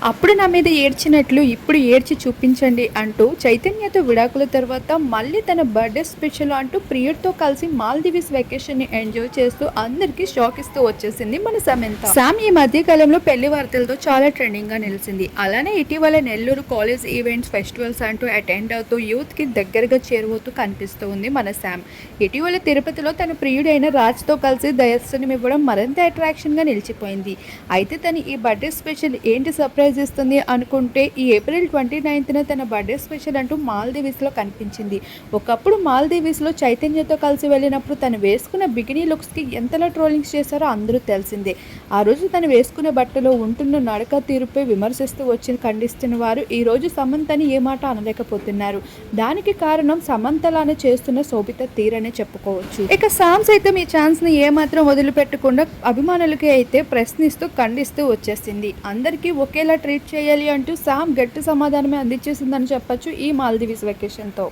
అప్పుడు నా మీద ఏడ్చినట్లు ఇప్పుడు ఏడ్చి చూపించండి అంటూ చైతన్యతో విడాకుల తర్వాత మళ్ళీ తన బర్త్డే స్పెషల్ అంటూ ప్రియుడితో కలిసి మాల్దీవ్స్ వెకేషన్ని ఎంజాయ్ చేస్తూ అందరికీ షాక్ ఇస్తూ వచ్చేసింది మన సమంత. సామ్ ఈ మధ్య కాలంలో పెళ్లి వార్తలతో చాలా ట్రెండింగ్ గా నిలిచింది. అలానే ఇటీవల నెల్లూరు కాలేజ్ ఈవెంట్స్ ఫెస్టివల్స్ అంటూ అటెండ్ అవుతూ యూత్ కి దగ్గరగా చేరువవుతూ కనిపిస్తూ ఉంది మన శామ్. ఇటీవల తిరుపతిలో తన ప్రియుడైన రాజ్తో కలిసి దర్శనమివ్వడం మరింత అట్రాక్షన్ గా నిలిచిపోయింది. అయితే తను ఈ బర్త్డే స్పెషల్ ఏంటి సర్ప్రైజ్ ఇస్తుంది అనుకుంటే ఈ ఏప్రిల్ 29న తన బర్త్డే స్పెషల్ అంటూ మాల్దీవ్స్లో కనిపించింది. ఒకప్పుడు మాల్దీవ్స్లో చైతన్యతో కలిసి వెళ్ళినప్పుడు తను వేసుకున్న బికినీ లుక్స్కి ఎంతలా ట్రోలింగ్స్ చేశారో అందరూ తెలిసిందే. ఆ రోజు తను వేసుకున్న బట్టలో ఉంటున్న నడక తీరుపై విమర్శిస్తూ వచ్చి ఖండిస్తున్న వారు ఈ రోజు సమంతని ఏ మాట అనలేకపోతున్నారు. దానికి కారణం సమంతలానే చేస్తున్న శోభిత తీరనే చెప్పుకోవచ్చు. ఇక సామ్ సైతం ఈ ఛాన్స్ని ఏమాత్రం వదిలిపెట్టకుండా అభిమానులకి అయితే ప్రశ్నిస్తూ ఖండిస్తూ వచ్చేసింది. అందరికీ ఒకేలా ట్రీట్ చేయాలి అంటూ సామ్ గట్టి సమాధానమే అందించేసిందని చెప్పొచ్చు ఈ మాల్దీవ్స్ వెకేషన్తో.